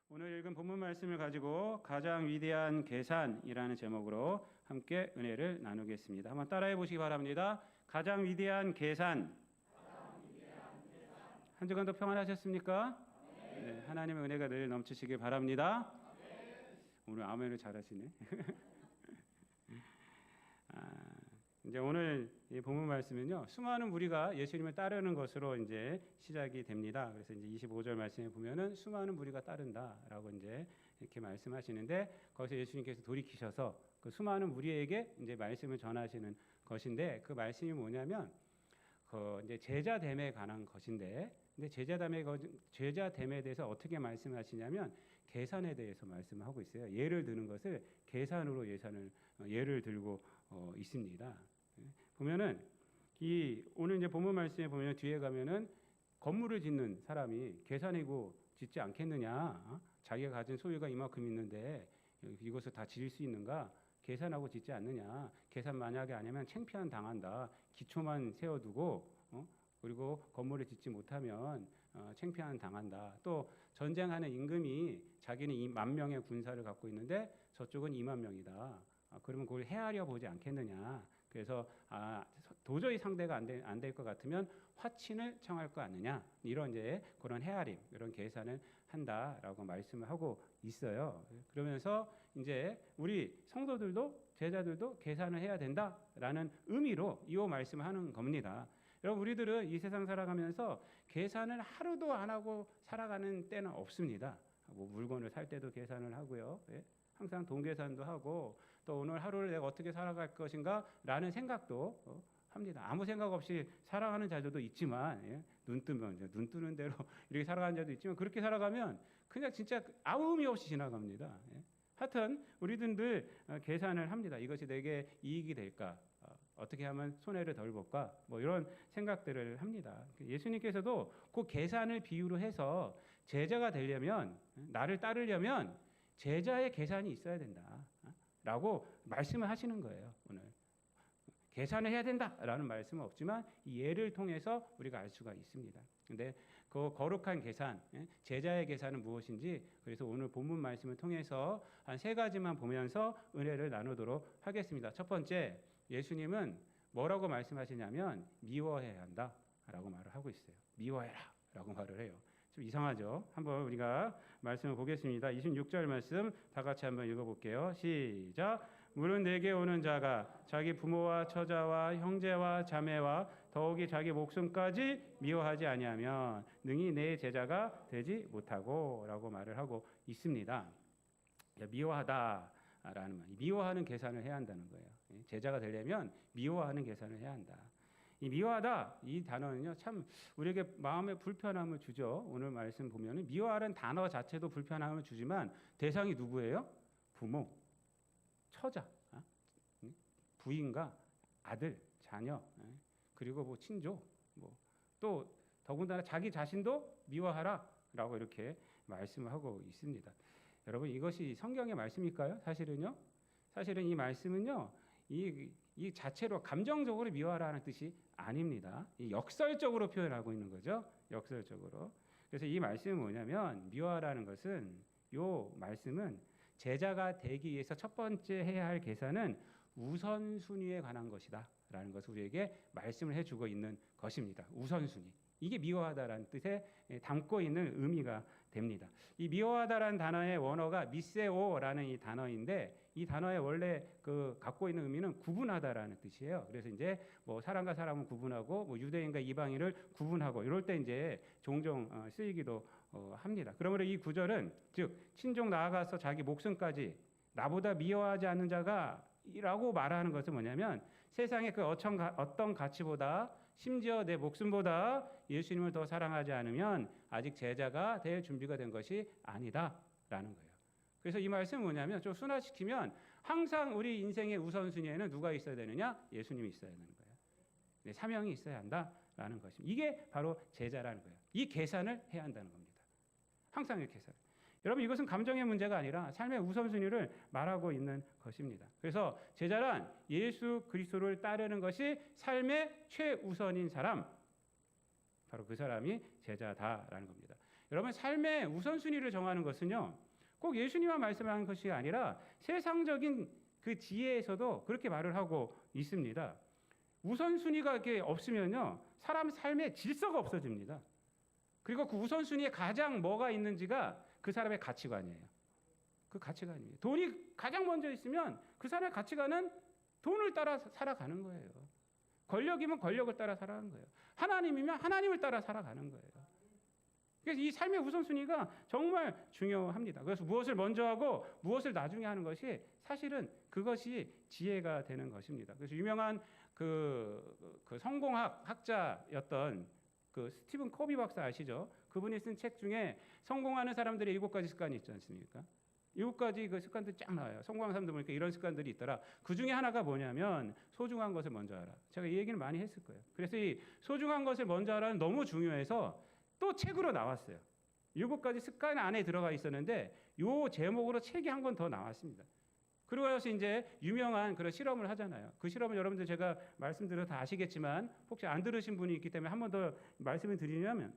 오늘 읽은 본문 말씀을 가지고 가장 위대한 계산이라는 제목으로 함께 은혜를 나누겠습니다. 한번 따라해 보시기 바랍니다. 가장 위대한 계산. 한 주간도 평안하셨습니까? 네, 하나님의 은혜가 늘 넘치시길 바랍니다. 오늘 아멘을 잘하시네. 이제 오늘 이 본문 말씀은요, 수많은 무리가 예수님을 따르는 것으로 이제 시작이 됩니다. 그래서 이제 25절 말씀에 보면은 수많은 무리가 따른다라고 이제 이렇게 말씀하시는데, 거기서 예수님께서 돌이키셔서 그 수많은 무리에게 이제 말씀을 전하시는 것인데, 그 말씀이 뭐냐면 그 이제 제자됨에 관한 것인데, 근데 제자됨에 대해서 어떻게 말씀하시냐면 계산에 대해서 말씀하고 있어요. 예를 드는 것을 계산으로 예를 들고 있습니다. 보면은 오늘 이제 본문 말씀에 보면 뒤에 가면은 건물을 짓는 사람이 계산이고 짓지 않겠느냐? 자기가 가진 소유가 이만큼 있는데 이것을 다 지을 수 있는가? 계산하고 짓지 않느냐? 계산 만약에 안 하면 창피한 당한다. 기초만 세워두고 그리고 건물을 짓지 못하면 창피한 당한다. 또 전쟁하는 임금이 자기는 10,000명의 군사를 갖고 있는데 저쪽은 20,000명이다. 그러면 그걸 헤아려 보지 않겠느냐. 그래서 도저히 상대가 안 될 것 같으면 화친을 청할 거 아니냐. 이런 이제 그런 헤아림, 이런 계산을 한다라고 말씀을 하고 있어요. 그러면서 이제 우리 성도들도 제자들도 계산을 해야 된다라는 의미로 이 말씀을 하는 겁니다. 여러분, 우리들은 이 세상 살아가면서 계산을 하루도 안 하고 살아가는 때는 없습니다. 뭐 물건을 살 때도 계산을 하고요. 예? 항상 돈 계산도 하고, 또 오늘 하루를 내가 어떻게 살아갈 것인가 라는 생각도 합니다. 아무 생각 없이 살아가는 자들도 있지만, 예? 눈 뜨는 대로 이렇게 살아가는 자도 있지만, 그렇게 살아가면 그냥 진짜 아무 의미 없이 지나갑니다. 예? 하여튼 우리들 계산을 합니다. 이것이 내게 이익이 될까? 어떻게 하면 손해를 덜 볼까? 뭐 이런 생각들을 합니다. 예수님께서도 그 계산을 비유로 해서 제자가 되려면, 나를 따르려면 제자의 계산이 있어야 된다 라고 말씀을 하시는 거예요. 오늘 계산을 해야 된다라는 말씀은 없지만 이 예를 통해서 우리가 알 수가 있습니다. 근데 그 거룩한 계산, 제자의 계산은 무엇인지, 그래서 오늘 본문 말씀을 통해서 한 3가지만 보면서 은혜를 나누도록 하겠습니다. 첫 번째, 예수님은 뭐라고 말씀하시냐면 미워해야 한다라고 말을 하고 있어요. 미워해라라고 말을 해요. 좀 이상하죠? 한번 우리가 말씀을 보겠습니다. 26절 말씀 다 같이 한번 읽어볼게요. 시작. 물은 내게 오는 자가 자기 부모와 처자와 형제와 자매와 더욱이 자기 목숨까지 미워하지 아니하면 능히 내 제자가 되지 못하고 라고 말을 하고 있습니다. 미워하다라는 말, 미워하는 계산을 해야 한다는 거예요. 제자가 되려면 미워하는 계산을 해야 한다. 이 미워하다, 이 단어는요, 참 우리에게 마음의 불편함을 주죠. 오늘 말씀 보면은 미워하는 단어 자체도 불편함을 주지만 대상이 누구예요? 부모, 처자, 부인과 아들, 자녀, 그리고 뭐 친족, 또 더군다나 자기 자신도 미워하라라고 이렇게 말씀을 하고 있습니다. 여러분, 이것이 성경의 말씀일까요? 사실은 이 말씀은요, 이 자체로 감정적으로 미워하라는 뜻이 아닙니다. 이 역설적으로 표현하고 있는 거죠. 역설적으로. 그래서 이 말씀은 뭐냐면, 미워하라는 것은, 요 말씀은 제자가 되기 위해서 첫 번째 해야 할 계산은 우선순위에 관한 것이다 라는 것을 우리에게 말씀을 해주고 있는 것입니다. 우선순위. 이게 미워하다라는 뜻에 담고 있는 의미가 됩니다. 이 미워하다라는 단어의 원어가 미세오라는 이 단어인데, 이 단어의 원래 갖고 있는 의미는 구분하다라는 뜻이에요. 그래서 이제 뭐 사람과 사람은 구분하고, 뭐 유대인과 이방인을 구분하고, 이럴 때 이제 종종 쓰이기도 합니다. 그러므로 이 구절은, 즉 친족 나아가서 자기 목숨까지 나보다 미워하지 않는 자가 라고 말하는 것은 뭐냐면, 세상의 그 어떤 가치보다, 심지어 내 목숨보다 예수님을 더 사랑하지 않으면 아직 제자가 될 준비가 된 것이 아니다라는 거예요. 그래서 이 말씀은 뭐냐면, 좀 순화시키면 항상 우리 인생의 우선순위에는 누가 있어야 되느냐? 예수님이 있어야 되는 거예요. 네, 사명이 있어야 한다라는 것입니다. 이게 바로 제자라는 거예요. 이 계산을 해야 한다는 겁니다. 항상 이 계산. 여러분, 이것은 감정의 문제가 아니라 삶의 우선순위를 말하고 있는 것입니다. 그래서 제자란 예수 그리스도를 따르는 것이 삶의 최우선인 사람, 바로 그 사람이 제자다라는 겁니다. 여러분 삶의 우선순위를 정하는 것은요, 꼭 예수님만 말씀하는 것이 아니라 세상적인 그 지혜에서도 그렇게 말을 하고 있습니다. 우선순위가 이렇게 없으면요, 사람 삶의 질서가 없어집니다. 그리고 그 우선순위에 가장 뭐가 있는지가 그 사람의 가치관이에요. 그 가치관이에요. 돈이 가장 먼저 있으면 그 사람의 가치관은 돈을 따라 살아가는 거예요. 권력이면 권력을 따라 살아가는 거예요. 하나님이면 하나님을 따라 살아가는 거예요. 그래서 이 삶의 우선순위가 정말 중요합니다. 그래서 무엇을 먼저 하고 무엇을 나중에 하는 것이 사실은 그것이 지혜가 되는 것입니다. 그래서 유명한 그 성공학 학자였던 그 스티븐 코비 박사 아시죠? 그분이 쓴 책 중에 성공하는 사람들의 7가지 습관이 있지 않습니까? 7가지 그 습관들이 쫙 나와요. 성공한 사람들 보니까 이런 습관들이 있더라. 그 중에 하나가 뭐냐면 소중한 것을 먼저 하라. 제가 이 얘기를 많이 했을 거예요. 그래서 이 소중한 것을 먼저 하라는 너무 중요해서 또 책으로 나왔어요. 7가지 습관 안에 들어가 있었는데 요 제목으로 책이 한 권 더 나왔습니다. 그리고 나서 이제 유명한 그런 실험을 하잖아요. 그 실험은 여러분들 제가 말씀드려도 다 아시겠지만 혹시 안 들으신 분이 있기 때문에 한 번 더 말씀을 드리냐면,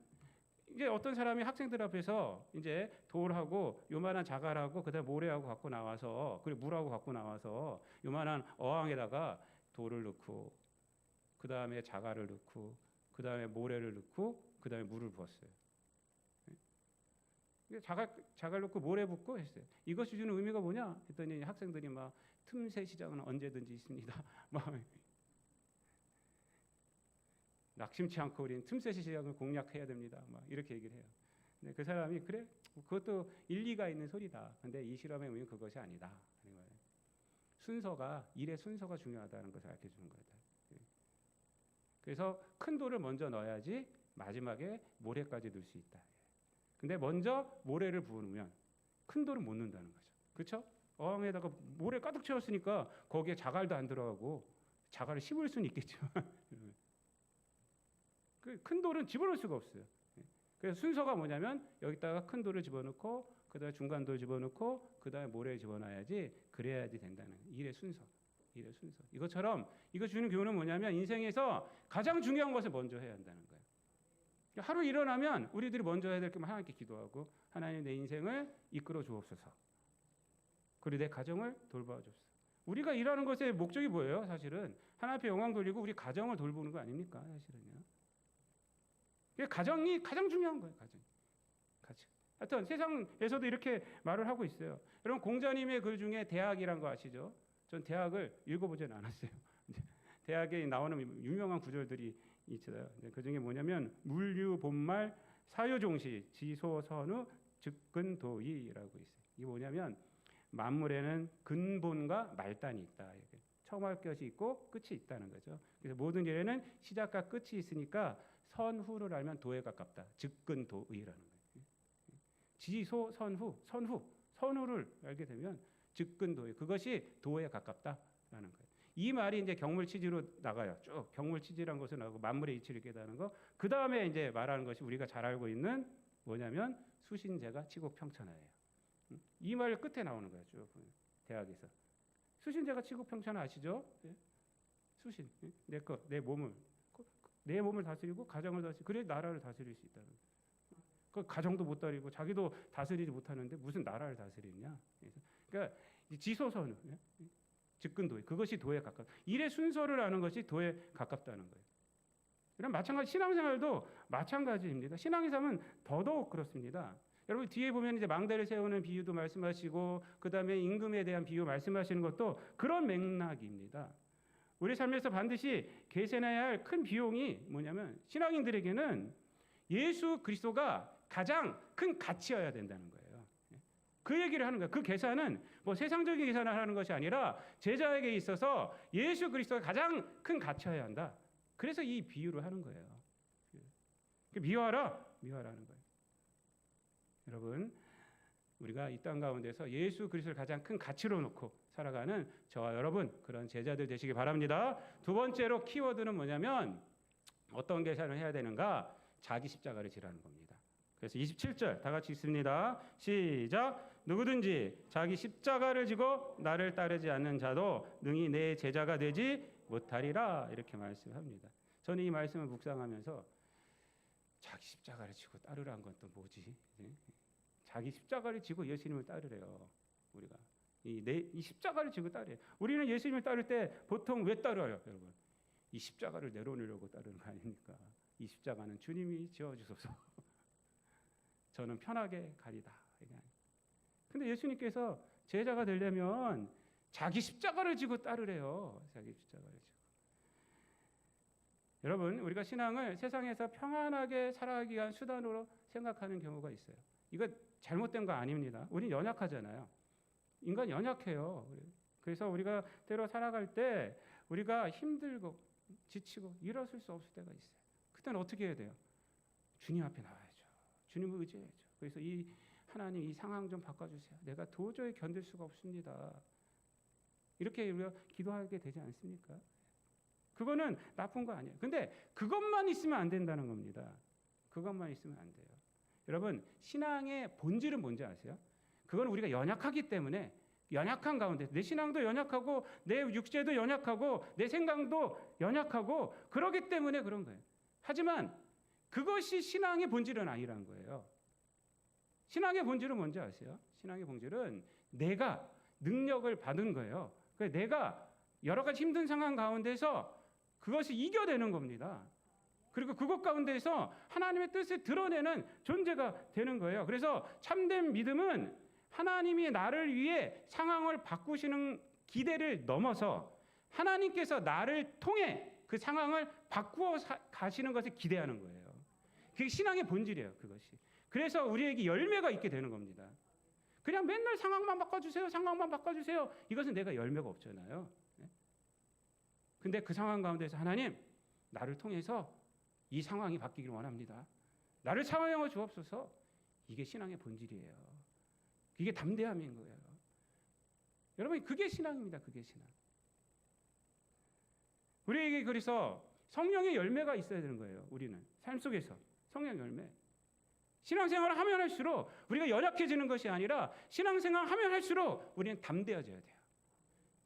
이제 어떤 사람이 학생들 앞에서 이제 돌하고 요만한 자갈하고 그다음 모래하고 갖고 나와서, 그리고 물하고 갖고 나와서 요만한 어항에다가 돌을 넣고 그다음에 자갈을 넣고 그다음에 모래를 넣고 그다음에 물을 부었어요. 자갈 넣고 모래 붓고 했어요. 이것이 주는 의미가 뭐냐 했더니 학생들이 막 틈새 시장은 언제든지 있습니다. 막 낙심치 않고 우리는 틈새 시장을 공략해야 됩니다. 막 이렇게 얘기를 해요. 근데 그 사람이 그래? 그것도 일리가 있는 소리다. 근데 이 실험의 의미는 그것이 아니다. 순서가, 일의 순서가 중요하다는 것을 알려 주는 거다. 그래서 큰 돌을 먼저 넣어야지 마지막에 모래까지 넣을 수 있다. 근데 먼저 모래를 부으면 큰 돌은 못 넣는다는 거죠. 그렇죠? 어항에다가 모래 가득 채웠으니까 거기에 자갈도 안 들어가고 자갈을 씹을 수는 있겠지만 그 큰 돌은 집어넣을 수가 없어요. 그래서 순서가 뭐냐면 여기다가 큰 돌을 집어넣고 그다음에 중간 돌 집어넣고 그다음에 모래를 집어넣어야지, 그래야지 된다는 일의 순서. 일의 순서. 이것처럼 이거 주는 교훈은 뭐냐면 인생에서 가장 중요한 것을 먼저 해야 한다는 거예요. 하루 일어나면 우리들이 먼저 해야 될 게 하나님께 기도하고, 하나님 내 인생을 이끌어 주옵소서. 그리고 내 가정을 돌봐 주옵소서. 우리가 일하는 것의 목적이 뭐예요? 사실은 하나님 앞에 영광 돌리고 우리 가정을 돌보는 거 아닙니까? 사실은요. 가정이 가장 중요한 거예요. 가정. 하여튼 세상에서도 이렇게 말을 하고 있어요. 여러분 공자님의 글 중에 대학이란 거 아시죠? 전 대학을 읽어보진 않았어요. 대학에 나오는 유명한 구절들이 있어요. 그 중에 뭐냐면 물류본말 사유종시 지소선우 즉근도이라고 있어요. 이게 뭐냐면 만물에는 근본과 말단이 있다. 처음 할 것이 있고 끝이 있다는 거죠. 그래서 모든 일에는 시작과 끝이 있으니까 선후를 알면 도에 가깝다. 즉근도의라는 거예요. 지소선후, 선후를 알게 되면 즉근도의, 그것이 도에 가깝다라는 거예요. 이 말이 이제 경물치지로 나가요. 쭉 경물치지란 것을 나가고 만물의 이치를 깨닫는 거. 그 다음에 이제 말하는 것이 우리가 잘 알고 있는 뭐냐면 수신제가 치국평천하예요. 이 말 끝에 나오는 거예요. 쭉 대학에서 수신제가 치국평천하 아시죠? 수신, 내 몸을 다스리고 가정을 다스리고 그래 나라를 다스릴 수 있다는 거예요. 그 가정도 못 다스리고 자기도 다스리지 못하는데 무슨 나라를 다스리냐? 그러니까 지소선우. 즉근도에, 그것이 도에 가깝다. 일의 순서를 아는 것이 도에 가깝다는 거예요. 그럼 마찬가지 신앙생활도 마찬가지입니다. 신앙의 삶은 더더욱 그렇습니다. 여러분 뒤에 보면 이제 망대를 세우는 비유도 말씀하시고 그다음에 임금에 대한 비유 말씀하시는 것도 그런 맥락입니다. 우리 삶에서 반드시 계산해야 할 큰 비용이 뭐냐면 신앙인들에게는 예수 그리스도가 가장 큰 가치여야 된다는 거예요. 그 얘기를 하는 거예요. 그 계산은 뭐 세상적인 계산을 하는 것이 아니라 제자에게 있어서 예수 그리스도가 가장 큰 가치여야 한다. 그래서 이 비유를 하는 거예요. 미워하라는 거예요. 여러분, 우리가 이 땅 가운데서 예수 그리스도를 가장 큰 가치로 놓고 살아가는 저와 여러분 그런 제자들 되시기 바랍니다. 두 번째로 키워드는 뭐냐면 어떤 계산을 해야 되는가? 자기 십자가를 지라는 겁니다. 그래서 27절 다 같이 읽습니다. 시작. 누구든지 자기 십자가를 지고 나를 따르지 않는 자도 능히 내 제자가 되지 못하리라. 이렇게 말씀합니다. 저는 이 말씀을 묵상하면서 자기 십자가를 지고 따르라는 건 또 뭐지? 자기 십자가를 지고 예수님을 따르래요. 우리가 이 십자가를 지고 따르래요. 우리는 예수님을 따를 때 보통 왜 따라요, 여러분? 이 십자가를 내려놓으려고 따르는 거 아닙니까? 이 십자가는 주님이 지어주소서. 저는 편하게 가리다. 근데 예수님께서 제자가 되려면 자기 십자가를 지고 따르래요. 자기 십자가를 지고. 여러분, 우리가 신앙을 세상에서 평안하게 살아가기 위한 수단으로 생각하는 경우가 있어요. 이거 잘못된 거 아닙니다. 우린 연약하잖아요. 인간 연약해요. 그래서 우리가 때로 살아갈 때 우리가 힘들고 지치고 일어설 수 없을 때가 있어요. 그때는 어떻게 해야 돼요? 주님 앞에 나와야죠. 주님을 의지해야죠. 그래서 이 하나님 이 상황 좀 바꿔주세요. 내가 도저히 견딜 수가 없습니다. 이렇게 우리가 기도하게 되지 않습니까? 그거는 나쁜 거 아니에요. 근데 그것만 있으면 안 된다는 겁니다. 그것만 있으면 안 돼요. 여러분, 신앙의 본질은 뭔지 아세요? 그건 우리가 연약하기 때문에 연약한 가운데 내 신앙도 연약하고 내 육체도 연약하고 내 생각도 연약하고 그러기 때문에 그런 거예요. 하지만 그것이 신앙의 본질은 아니라는 거예요. 신앙의 본질은 뭔지 아세요? 신앙의 본질은 내가 능력을 받은 거예요. 그래서 내가 여러 가지 힘든 상황 가운데서 그것을 이겨내는 겁니다. 그리고 그것 가운데서 하나님의 뜻을 드러내는 존재가 되는 거예요. 그래서 참된 믿음은 하나님이 나를 위해 상황을 바꾸시는 기대를 넘어서 하나님께서 나를 통해 그 상황을 바꾸어 가시는 것을 기대하는 거예요. 그게 신앙의 본질이에요. 그것이. 그래서 우리에게 열매가 있게 되는 겁니다. 그냥 맨날 상황만 바꿔주세요. 상황만 바꿔주세요. 이것은 내가 열매가 없잖아요. 근데 그 상황 가운데서 하나님 나를 통해서 이 상황이 바뀌기를 원합니다. 나를 사용하여 주옵소서. 이게 신앙의 본질이에요. 이게 담대함인 거예요. 여러분, 그게 신앙입니다. 그게 신앙. 우리에게 그래서 성령의 열매가 있어야 되는 거예요. 우리는 삶 속에서 성령 열매. 신앙생활을 하면 할수록 우리가 연약해지는 것이 아니라 신앙생활을 하면 할수록 우리는 담대해져야 돼요.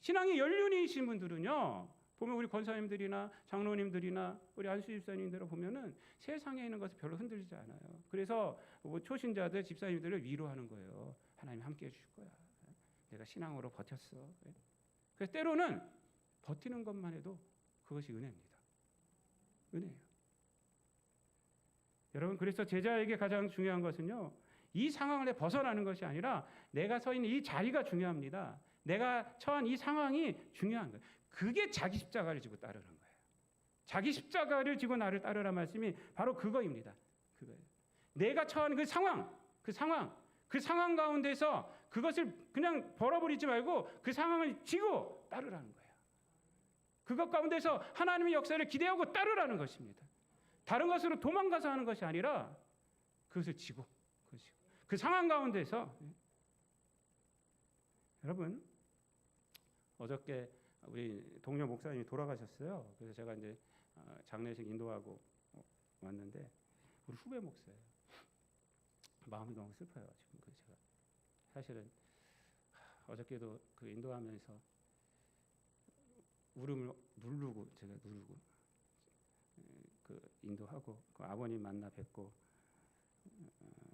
신앙의 연륜이신 분들은요, 보면 우리 권사님들이나 장로님들이나 우리 안수 집사님들을 보면은 세상에 있는 것을 별로 흔들리지 않아요. 그래서 뭐 초신자들 집사님들을 위로하는 거예요. 하나님 함께 해주실 거야. 내가 신앙으로 버텼어. 그래서 때로는 버티는 것만 해도 그것이 은혜입니다. 은혜예요. 여러분, 그래서 제자에게 가장 중요한 것은요, 이 상황을 벗어나는 것이 아니라 내가 서 있는 이 자리가 중요합니다. 내가 처한 이 상황이 중요한 거예요. 그게 자기 십자가를 지고 따르는 거예요. 자기 십자가를 지고 나를 따르라 말씀이 바로 그거입니다. 그거예요. 내가 처한 그 상황 가운데서 그것을 그냥 벌어버리지 말고 그 상황을 지고 따르라는 거예요. 그것 가운데서 하나님의 역사를 기대하고 따르라는 것입니다. 다른 것으로 도망가서 하는 것이 아니라 그것을 지고 그 상황 가운데서. 여러분, 어저께 우리 동료 목사님이 돌아가셨어요. 그래서 제가 이제 장례식 인도하고 왔는데 우리 후배 목사예요. 마음이 너무 슬퍼요. 지금 제가 사실은 어저께도 그 인도하면서 울음을 제가 누르고 그 인도하고 그 아버님 만나 뵙고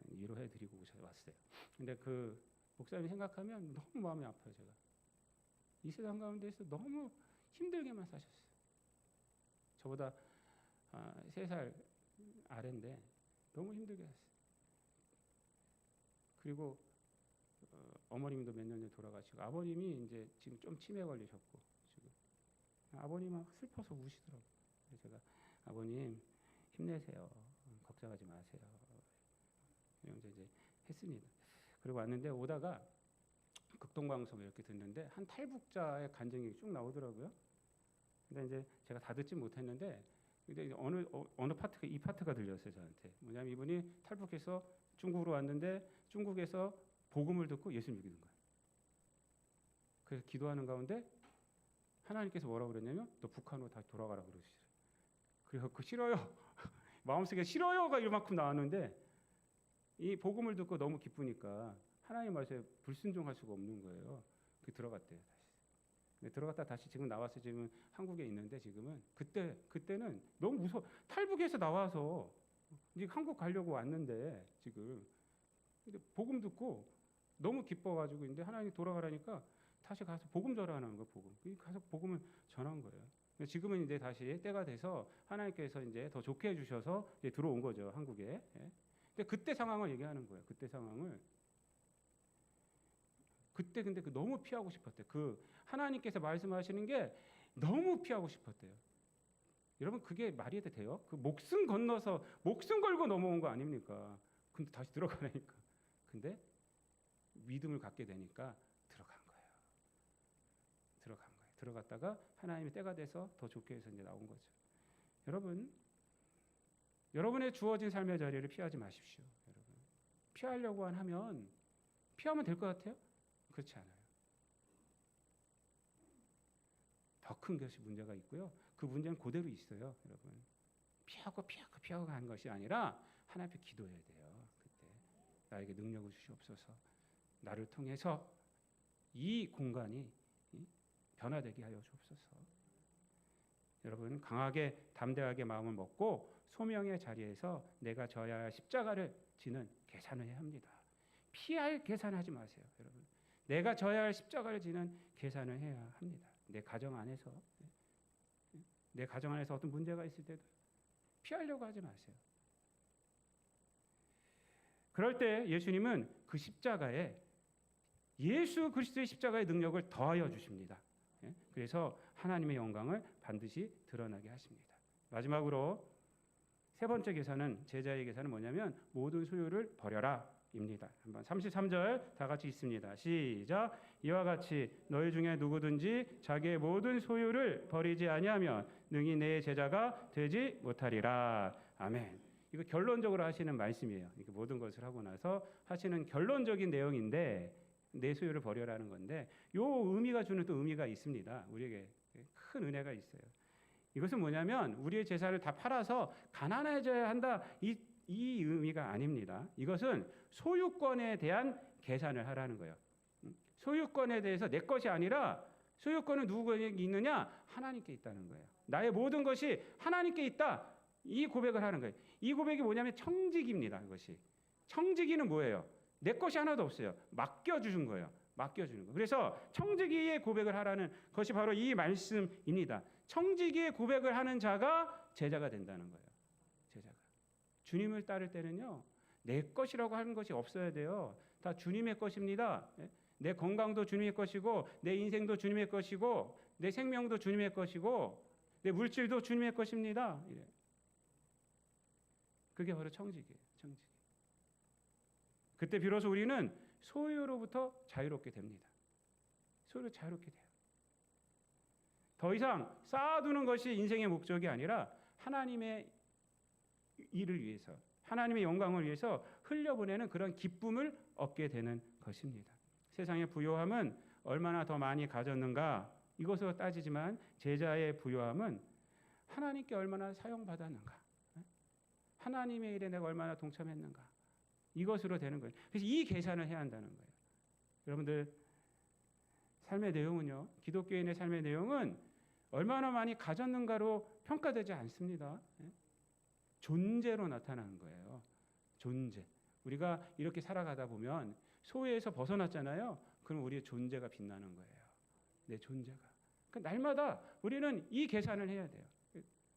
위로해드리고 왔어요. 근데 그 목사님 생각하면 너무 마음이 아파요. 제가 이 세상 가운데서 너무 힘들게만 사셨어요. 저보다 3살 아래인데 너무 힘들게 했어요. 그리고 어머님도 몇 년 전에 돌아가시고 아버님이 이제 지금 좀 치매 걸리셨고 지금 아버님 막 슬퍼서 우시더라고요. 그래서 제가 아버님 힘내세요. 걱정하지 마세요. 이제 했습니다. 그리고 왔는데 오다가 극동방송 이렇게 듣는데 한 탈북자의 간증이 쭉 나오더라고요. 근데 이제 제가 다 듣지 못했는데 이제 어느 파트가 이 파트가 들렸어요 저한테. 뭐냐면 이분이 탈북해서 중국으로 왔는데 중국에서 복음을 듣고 예수 믿는 거예요. 그래서 기도하는 가운데 하나님께서 뭐라고 그랬냐면 너 북한으로 다시 돌아가라 그러시더라고요. 그래서 그 싫어요. 마음속에 싫어요가 이만큼 나왔는데 이 복음을 듣고 너무 기쁘니까 하나님 말씀에 불순종할 수가 없는 거예요. 그 들어갔대요 다시. 들어갔다 다시 지금 나와서 지금 한국에 있는데 지금은 그때는 너무 무서워. 탈북해서 나와서 이제 한국 가려고 왔는데 지금 근데 복음 듣고 너무 기뻐가지고 이제 하나님 돌아가라니까 다시 가서 복음 전하는 거예요. 복음. 가서 복음을 전한 거예요. 지금은 이제 다시 때가 돼서 하나님께서 이제 더 좋게 해주셔서 이제 들어온 거죠, 한국에. 예. 근데 그때 상황을 얘기하는 거예요. 그때 상황을. 그때 근데 그 너무 피하고 싶었대요. 그 하나님께서 말씀하시는 게 너무 피하고 싶었대요. 여러분 그게 말이 돼요? 그 목숨 건너서 목숨 걸고 넘어온 거 아닙니까? 근데 다시 들어가라니까. 근데 믿음을 갖게 되니까 들어간 거예요. 들어간 거예요. 들어갔다가 하나님의 때가 돼서 더 좋게 해서 이제 나온 거죠. 여러분, 여러분의 주어진 삶의 자리를 피하지 마십시오. 여러분, 피하려고 하면 피하면 될 것 같아요? 그렇지 않아요. 더 큰 것이 문제가 있고요. 그 문제는 그대로 있어요, 여러분. 피하고 하는 것이 아니라 하나님 앞에 기도해야 돼요. 그때 나에게 능력을 주시옵소서. 나를 통해서 이 공간이 변화되게 하여 주옵소서. 여러분 강하게 담대하게 마음을 먹고 소명의 자리에서 내가 져야 할 십자가를 지는 계산을 해야 합니다. 피할 계산하지 마세요, 여러분. 내가 져야 할 십자가를 지는 계산을 해야 합니다. 내 가정 안에서 어떤 문제가 있을 때도 피하려고 하지 마세요. 그럴 때 예수님은 그 십자가에 예수 그리스도의 십자가의 능력을 더하여 주십니다. 그래서 하나님의 영광을 반드시 드러나게 하십니다. 마지막으로 세 번째 계산은 제자의 계산은 뭐냐면 모든 소유를 버려라 입니다. 한번 33절 다 같이 읽습니다. 시작. 이와 같이 너희 중에 누구든지 자기의 모든 소유를 버리지 아니하면 능히 내 제자가 되지 못하리라. 아멘. 이거 결론적으로 하시는 말씀이에요. 이렇게 모든 것을 하고 나서 하시는 결론적인 내용인데 내 소유를 버려라는 건데 요 의미가 주는 또 의미가 있습니다. 우리에게 큰 은혜가 있어요. 이것은 뭐냐면 우리의 재산을 다 팔아서 가난해져야 한다 이 의미가 아닙니다. 이것은 소유권에 대한 계산을 하라는 거예요. 소유권에 대해서 내 것이 아니라 소유권은 누구에게 있느냐? 하나님께 있다는 거예요. 나의 모든 것이 하나님께 있다. 이 고백을 하는 거예요. 이 고백이 뭐냐면 청지기입니다. 이것이. 청지기는 뭐예요? 내 것이 하나도 없어요. 맡겨주신 거예요. 맡겨주는 거. 그래서 청지기의 고백을 하라는 것이 바로 이 말씀입니다. 청지기의 고백을 하는 자가 제자가 된다는 거예요. 제자가. 주님을 따를 때는요. 내 것이라고 하는 것이 없어야 돼요. 다 주님의 것입니다. 내 건강도 주님의 것이고 내 인생도 주님의 것이고 내 생명도 주님의 것이고 내 물질도 주님의 것입니다. 이래. 그게 바로 청지기예요. 청지기. 그때 비로소 우리는 소유로부터 자유롭게 됩니다. 소유로 자유롭게 돼요. 더 이상 쌓아두는 것이 인생의 목적이 아니라 하나님의 일을 위해서 하나님의 영광을 위해서 흘려보내는 그런 기쁨을 얻게 되는 것입니다. 세상의 부요함은 얼마나 더 많이 가졌는가 이것으로 따지지만 제자의 부요함은 하나님께 얼마나 사용받았는가 하나님의 일에 내가 얼마나 동참했는가 이것으로 되는 거예요. 그래서 이 계산을 해야 한다는 거예요. 여러분들 삶의 내용은요. 기독교인의 삶의 내용은 얼마나 많이 가졌는가로 평가되지 않습니다. 존재로 나타나는 거예요. 존재. 우리가 이렇게 살아가다 보면 소유에서 벗어났잖아요. 그럼 우리의 존재가 빛나는 거예요. 내 존재가. 그러니까 날마다 우리는 이 계산을 해야 돼요.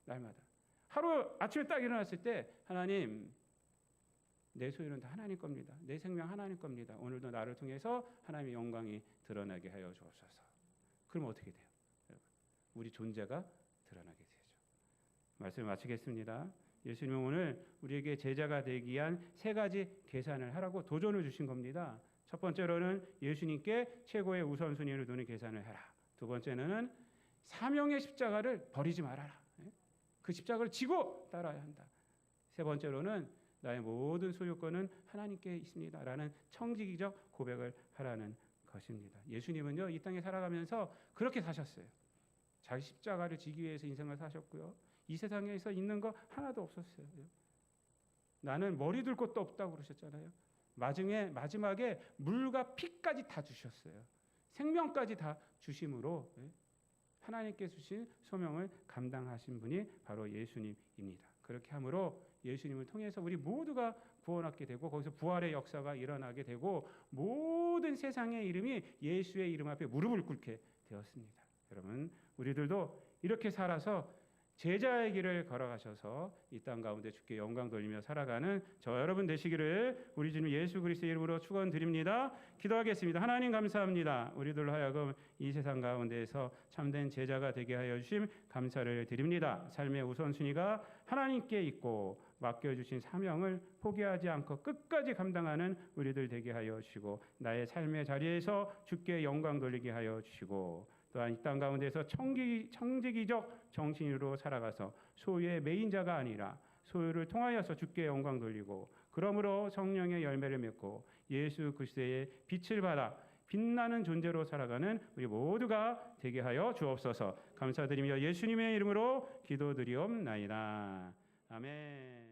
날마다. 하루 아침에 딱 일어났을 때 하나님 내 소유는 다 하나님 겁니다. 내 생명 하나님 겁니다. 오늘도 나를 통해서 하나님의 영광이 드러나게 하여 주옵소서. 그럼 어떻게 돼요? 여러분, 우리 존재가 드러나게 되죠. 말씀을 마치겠습니다. 예수님은 오늘 우리에게 제자가 되기 위한 세 가지 계산을 하라고 도전을 주신 겁니다. 첫 번째로는 예수님께 최고의 우선순위를 두는 계산을 해라. 두 번째는 사명의 십자가를 버리지 말아라. 그 십자가를 지고 따라야 한다. 세 번째로는 나의 모든 소유권은 하나님께 있습니다라는 청지기적 고백을 하라는 것입니다. 예수님은요 이 땅에 살아가면서 그렇게 사셨어요. 자기 십자가를 지기 위해서 인생을 사셨고요. 이 세상에서 있는 거 하나도 없었어요. 나는 머리 둘 곳도 없다고 그러셨잖아요. 마지막에 물과 피까지 다 주셨어요. 생명까지 다 주심으로 하나님께 주신 소명을 감당하신 분이 바로 예수님입니다. 그렇게 함으로 예수님을 통해서 우리 모두가 구원 얻게 되고 거기서 부활의 역사가 일어나게 되고 모든 세상의 이름이 예수의 이름 앞에 무릎을 꿇게 되었습니다. 여러분, 우리들도 이렇게 살아서 제자의 길을 걸어가셔서 이 땅 가운데 주께 영광 돌리며 살아가는 저 여러분 되시기를 우리 주님 예수 그리스도의 이름으로 축원드립니다. 기도하겠습니다. 하나님 감사합니다. 우리들로 하여금 이 세상 가운데에서 참된 제자가 되게 하여 주심 감사를 드립니다. 삶의 우선순위가 하나님께 있고 맡겨주신 사명을 포기하지 않고 끝까지 감당하는 우리들 되게 하여 주시고 나의 삶의 자리에서 주께 영광 돌리게 하여 주시고 또한 이 땅 가운데서 청지기적 정신으로 살아가서 소유의 메인자가 아니라 소유를 통하여서 주께 영광 돌리고 그러므로 성령의 열매를 맺고 예수 그리스도의 빛을 받아 빛나는 존재로 살아가는 우리 모두가 되게 하여 주옵소서. 감사드리며 예수님의 이름으로 기도드리옵나이다. 아멘.